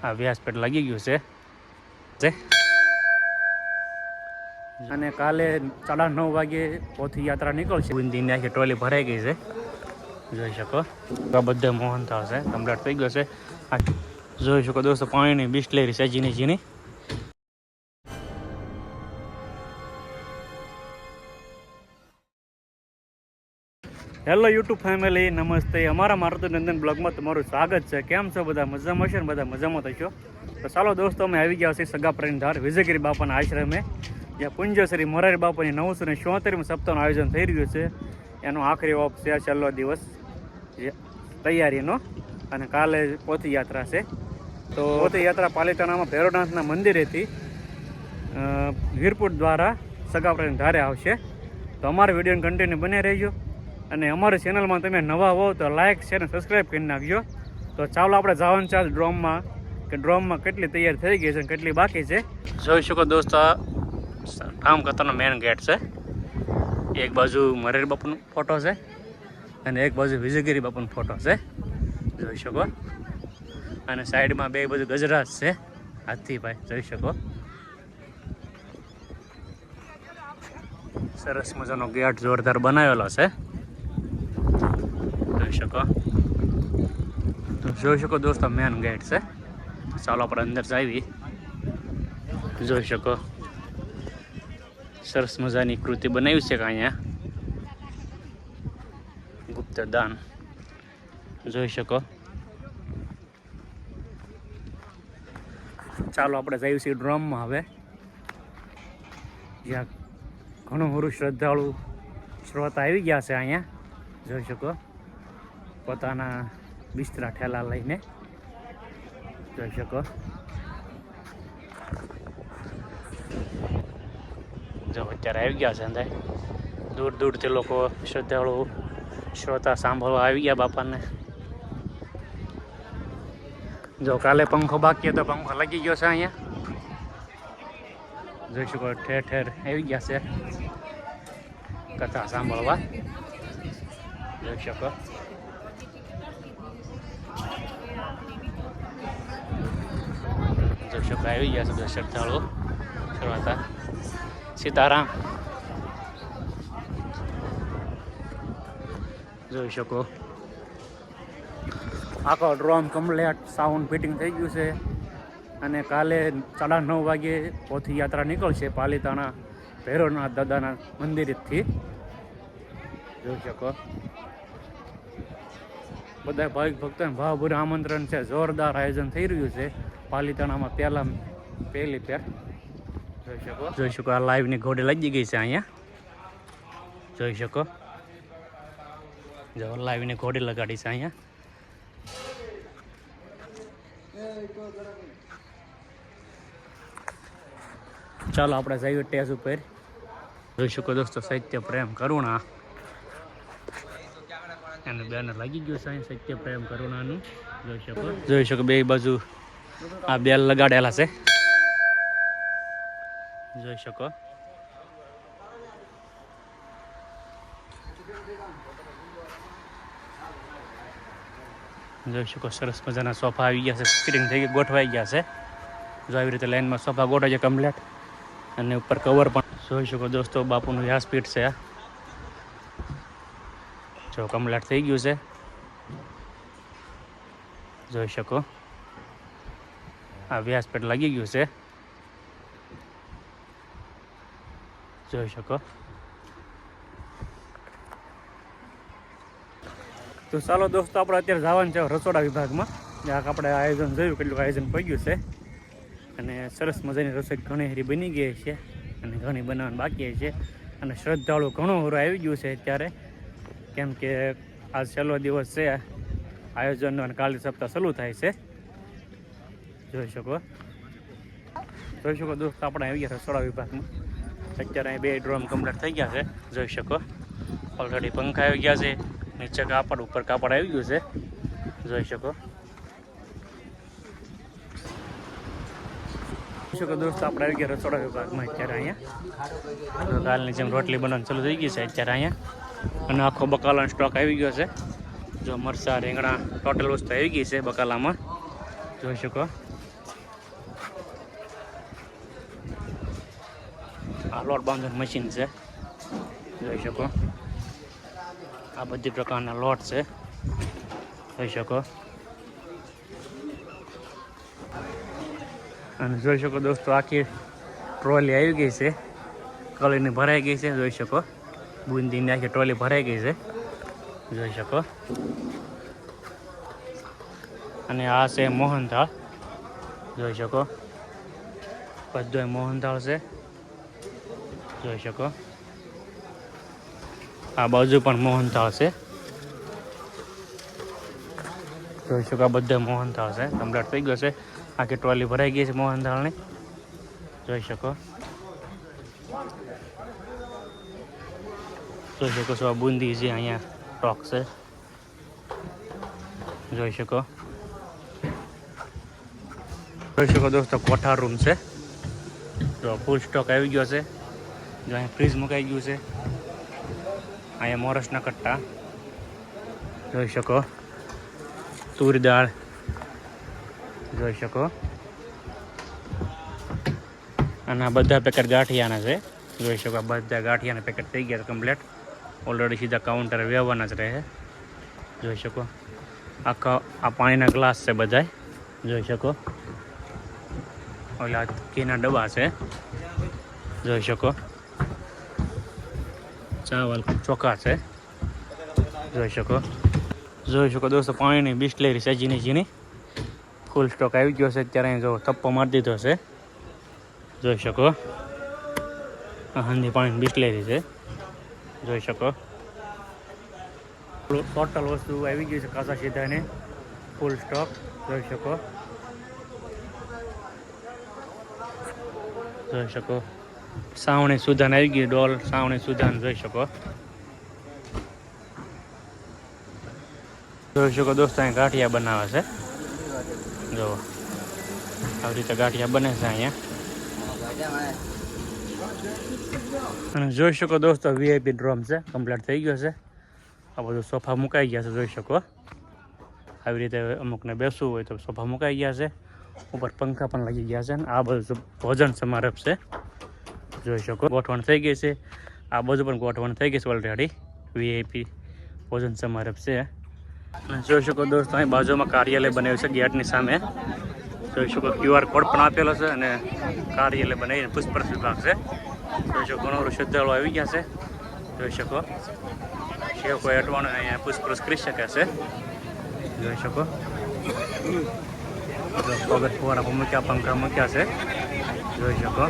આ વ્યાસપેટ લાગી ગયું છે અને કાલે 9:30 વાગે પદયાત્રા નીકળશે. બુંદીની આખી ટ્રોલી ભરાઈ ગઈ છે, જોઈ શકો. આ બધે મોહનથાળ છે, કમ્પ્લીટ થઈ ગયો છે. આ જોઈ શકો દોસ્તો, પાણીની બિસ્લેરી છે ઝીણી. હેલો યુટ્યુબ ફેમિલી, નમસ્તે. અમારા મારુતિનંદન બ્લોગમાં તમારું સ્વાગત છે. કેમ છો બધા? મજામાં છે ને? બધા મજામાં થશો. તો ચાલો દોસ્તો, અમે આવી ગયા છીએ સગાપ્રાણીની ધાર વિજયગીરી બાપાના આશ્રમે, જ્યાં પૂજ્ય શ્રી મોરારી બાપાની 974મી સપ્તાહનું આયોજન થઈ રહ્યું છે. એનો આખરી ઓપ છે, છેલ્લો દિવસ તૈયારીનો, અને કાલે પદયાત્રા છે. તો પદયાત્રા પાલિતાણામાં ભૈરવનાથના મંદિરેથી વીરપુર દ્વારા સગાપ્રાણીની ધારે આવશે. તો અમારા વિડીયોને કન્ટિન્યુ બને રહેજો. અને અમારી ચેનલમાં તમે નવા હો તો લાઇક શેર અને સબસ્ક્રાઈબ કરી નાખજો. તો ચાલો આપણે જવાનું ચાલ ડ્રોમમાં કેટલી તૈયાર થઈ ગઈ છે અને કેટલી બાકી છે. જોઈ શકો દોસ્તો, ઠામ કતારનો મેન ગેટ છે. એક બાજુ મોરારી બાપુનો ફોટો છે અને એક બાજુ વિજયગીરી બાપુનો ફોટો છે, જોઈ શકો. અને સાઈડમાં બે બાજુ ગજરાજ છે, હાથીભાઈ, જોઈ શકો. સરસ મજાનો ગેટ જોરદાર બનાવેલો છે, જોઈ શકો. તો જોઈ શકો દોસ્તો, મેન ગેટ છે. ચાલો આપણે અંદર જઈએ. જોઈ શકો, સરસ મજાની કૃતિ બનાવી છે કે અહીંયા ગુપ્તદાન, જોઈ શકો. ચાલો આપણે જઈએ છીએ ડ્રોમમાં હવે, જ્યાં ઘણું ખરું શ્રદ્ધાળુ શ્રોતા આવી ગયા છે અહીંયા, જોઈ શકો. પોતાના બિસ્તરા ઠેલા લઈને, જોઈ શકો. જો અત્યારે આવી ગયા છે અંદર, દૂરથી લોકો શ્રદ્ધાળુ શ્રોતા સાંભળવા આવી ગયા બાપાને. જો કાલે પંખો બાકી હતો, પંખો લાગી ગયો છે અહીંયા, જોઈ શકો. ઠેર ઠેર આવી ગયા છે કથા સાંભળવા, જોઈ શકો. જોઈ શકો આવી ગયા છે શ્રદ્ધાળુ શ્રોતા. સીતારામ, જોઈ શકો. આખો ડ્રોમ કમ્પ્લીટ સાઉન્ડ ફિટિંગ થઈ ગયું છે. અને કાલે 9:30 વાગે પદયાત્રા નીકળશે પાલિતાણા ભૈરવનાથ દાદાના મંદિરેથી, જોઈ શકો. બધા ભાવિક ભક્તોને ભાવભર્યું આમંત્રણ છે. જોરદાર આયોજન થઈ રહ્યું છે પાલિતાણામાં પહેલી ફેર, જોઈ શકો. જોઈ શકો આ લાઈવની ઘોડી લાગી ગઈ છે અહીંયા, જોઈ શકો. જો લાઈવની ઘોડી લગાડી છે અહીંયા. ચાલો આપણે જઈએ ટેસ ઉપર. જોઈ શકો દોસ્તો, સત્ય પ્રેમ કરુણા એનું બેનર લાગી ગયું છે અહીં, સત્ય પ્રેમ કરુણાનું, જોઈ શકો. જોઈ શકો બે બાજુ આ બેલ લગાડેલા છે, જોઈ શકો. જોઈ શકો સરસ મજાના સોફા આવી ગયા છે, ફિટિંગ થઈ ગઈ, ગોઠવાઈ ગયા છે. જો આવી રીતે લાઈનમાં સોફા ગોઠવાય છે કમ્પ્લેટ. અને ઉપર કવર પણ જોઈ શકો દોસ્તો, બાપુનું વ્યાસપીઠ છે, જો કમ્પ્લેટ થઈ ગયું છે, જોઈ શકો. આ વ્યાસપેટ લાગી ગયું છે, જોઈ શકો. તો ચાલો દોસ્તો, આપણે અત્યારે જવાનું છે રસોડા વિભાગમાં, જ્યાં આપણે આયોજન જોયું કેટલું આયોજન પડ્યું છે. અને સરસ મજાની રસોઈ ઘણી હરી બની ગઈ છે અને ઘણી બનાવવાની બાકી છે. અને શ્રદ્ધાળુ ઘણું હરું આવી ગયું છે અત્યારે, કેમ કે આ છેલ્લો દિવસ છે આયોજનનો અને કાલે સપ્તાહ ચાલુ થાય છે, જોઈ શકો. જોઈ શકો દોસ્તો, આપણે આવી ગયા રસોડા વિભાગમાં. અત્યારે અહીં 2 ડ્રોમ કમ્પ્લીટ થઈ ગયા છે, જોઈ શકો. ઓલરેડી પંખા આવી ગયા છે, નીચે કાપડ, ઉપર કાપડ આવી ગયું છે, જોઈ શકો. દોસ્તો આપણે આવી ગયા રસોડા વિભાગમાં અત્યારે અહીંયા. કાલની જેમ રોટલી બનાવવાનું ચાલુ થઈ ગઈ છે અત્યારે અહીંયા. અને આખો બકાલાનો સ્ટોક આવી ગયો છે. જો મરચાં, રીંગણા, ટોટલ વસ્તુ આવી ગઈ છે બકાલામાં, જોઈ શકો. આ લોટ બાંધવાનું મશીન છે, જોઈ શકો. આ બધી પ્રકારના લોટ છે, જોઈ શકો. અને જોઈ શકો દોસ્તો, આખી ટ્રોલી આવી ગઈ છે, કલીની ભરાઈ ગઈ છે, જોઈ શકો. બુંદીની આખી ટ્રોલી ભરાઈ ગઈ છે, જોઈ શકો. અને આ છે મોહનથાળ, જોઈ શકો. બધો મોહનથાળ છે, જોઈ શકો. આ બાજુ પણ મોહનથાળ છે, જોઈ શકો. આ બધા મોહનથાળ છે, કમ્પ્લીટ થઈ ગયો છે. આખી ટ્રોલી ભરાઈ ગઈ છે મોહનથાળની, જોઈ શકો. જોઈ શકો છો. આ બુંદી છે, અહીંયા સ્ટોક છે, જોઈ શકો. જોઈ શકો દોસ્તો, કોઠાર રૂમ છે, જો ફૂલ સ્ટોક આવી ગયો છે. જો અહીંયા ફ્રીજ મુકાઈ ગયું છે, અહીંયા મોરસના કટ્ટા, જોઈ શકો. તુરી દાળ, જોઈ શકો. અને આ બધા પેકેટ ગાંઠિયાના છે, જોઈ શકો. આ બધા ગાંઠિયાના પેકેટ થઈ ગયા કમ્પ્લીટ. ઓલરેડી સીધા કાઉન્ટરે વ્યવહારના જ રહે, જોઈ શકો. આખા આ પાણીના ગ્લાસ છે બધા, જોઈ શકો. ઓલા ઘીના ડબ્બા છે, જોઈ શકો. ચાવલ ચોખા છે, જોઈ શકો. જોઈ શકો દોસ્તો, પાણીની બિસ્લેરી છે, ઝીણી ફૂલ સ્ટોક આવી ગયો છે. અત્યારે જો થપ્પો મારી દીધો છે, જોઈ શકો. હાંધી પાણીની બિસ્લેરી છે, જોઈ શકો. ટોટલ વસ્તુ આવી ગઈ છે કાચા સીધાને, ફૂલ સ્ટોક, જોઈ શકો. જોઈ શકો. સાવણી સુધાન આવી ગઈ, ડોલ સાવણી સુધાન, જોઈ શકો. જોઈ શકો દોસ્તો, અહીં ગાંઠિયા બનાવે છે, જો આવી રીતે ગાંઠિયા બને છે અહીંયા. અને જોઈ શકો દોસ્તો, વીઆઈપી ડ્રમ છે, કમ્પ્લીટ થઈ ગયો છે. આ બધું સોફા મુકાઈ ગયા છે, જોઈ શકો. આવી રીતે અમુકને બેસવું હોય તો સોફા મુકાઈ ગયા છે. ઉપર પંખા પણ લાગી ગયા છે. આ બધું ભોજન સમારંભ છે, જોઈ શકો. ગોઠવણ થઈ ગઈ છે, આ બધું પણ ગોઠવણ થઈ ગઈ છે ઓલરેડી. વીઆઈપી ભોજન સમારંભ છે. અને જોઈ શકો દોસ્તો, અહીં બાજુમાં કાર્યાલય બનાવ્યું છે ગેટની સામે, જોઈ શકો. QR કોડ પણ આપેલો છે. અને કાર્યાલય બનાવીને પુષ્પરસ વિભાગ છે, જોઈ શકો. ઘણું બધું શ્રદ્ધાળુ આવી ગયા છે, જોઈ શકો. સેવ કોઈ અટવાનું અહીંયા પુષ્પરસ કરી શકે છે, જોઈ શકો. પગત ફુવારા પણ મૂક્યા, પંખા મૂક્યા છે, જોઈ શકો.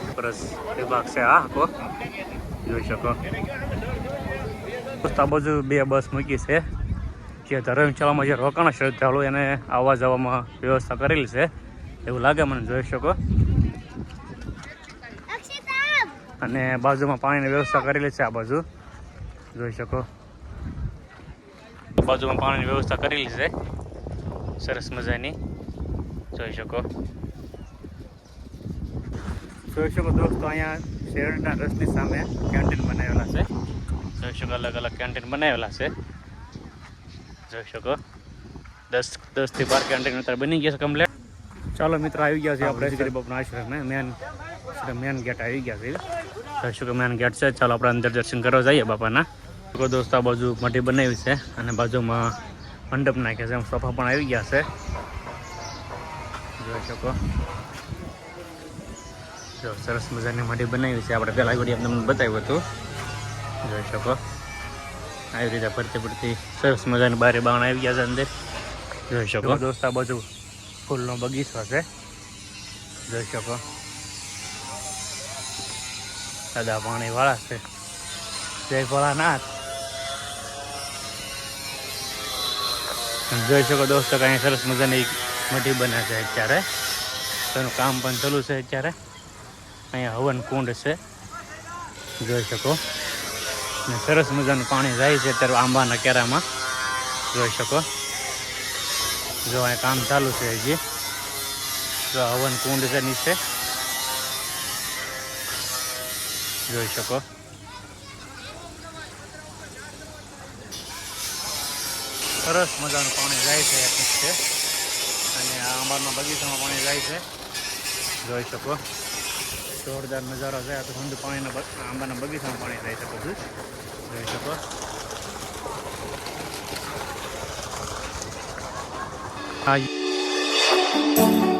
પુષ્પરસ વિભાગ છે આ આખો, જોઈ શકો. આ બાજુ 2 બસ મૂકી છે, જે ધર્મશાળામાં જે રોકાણ શ્રદ્ધાળુ એને આવવા જવામાં વ્યવસ્થા કરેલી છે એવું લાગે મને, જોઈ શકો. અને બાજુમાં પાણીની વ્યવસ્થા કરેલી છે, આ બાજુ જોઈ શકો. બાજુમાં પાણીની વ્યવસ્થા કરેલી છે, સરસ મજાની, જોઈ શકો. જોઈ શકો દોસ્તો, અહીંયા શેરડીના રસની સામે કેન્ટીન બનાવેલા છે, જોઈ શકો. અલગ અલગ કેન્ટીન બનાવેલા છે, જોઈ શકો. 10 થી 12 કેન્ટીન અત્યારે બની ગયા છે કમ્પ્લીટ. ચાલો મિત્રો, આવી ગયા છે આપણે શ્રી બાપુના આશ્રમે. મેન ગેટ આવી ગયા છે, જોઈ શકો. મેન ગેટ છે. ચાલો આપણે અંદર દર્શન કરવા જઈએ બાપાના. દોસ્તો, આ બાજુ મઢી બનાવી છે અને બાજુમાં મંડપ નાખ્યા છે. સોફા પણ આવી ગયા છે, જોઈ શકો. જો સરસ મજાની મઢી બનાવી છે. આપણે પહેલાં ઘડી તમને બતાવ્યું હતું, જોઈ શકો. આવી રીતે ફરતી સરસ મજાની બારે બાણ આવી ગયા છે અંદર, જોઈ શકો. દોસ્તો, આ બાજુ ફૂલનો બગીચો છે, જોઈ શકો. દાદા પાણી વાળા છે, જય ભોળાનાથ. જોઈ શકો દોસ્તો, કે અહીંયા સરસ મજાની મઢી બને છે અત્યારે. તેનું કામ પણ ચાલુ છે અત્યારે. અહીંયા હવન કુંડ છે, જોઈ શકો. અને સરસ મજાનું પાણી જાય છે અત્યારે આંબાના કેરામાં, જોઈ શકો. જો અહીંયા કામ ચાલુ છે હજી. જો હવન કુંડ છે નીચે, જોઈ શકો. સરસ મજાનું પાણી જાય છે એક છે. અને આ આંબાના બગીચામાં પાણી જાય છે, જોઈ શકો જોરદાર નજારો છે. આ તો ઠંડુ પાણીના આંબાના બગીચામાં પાણી રહી શકો છો. જોઈ શકો હા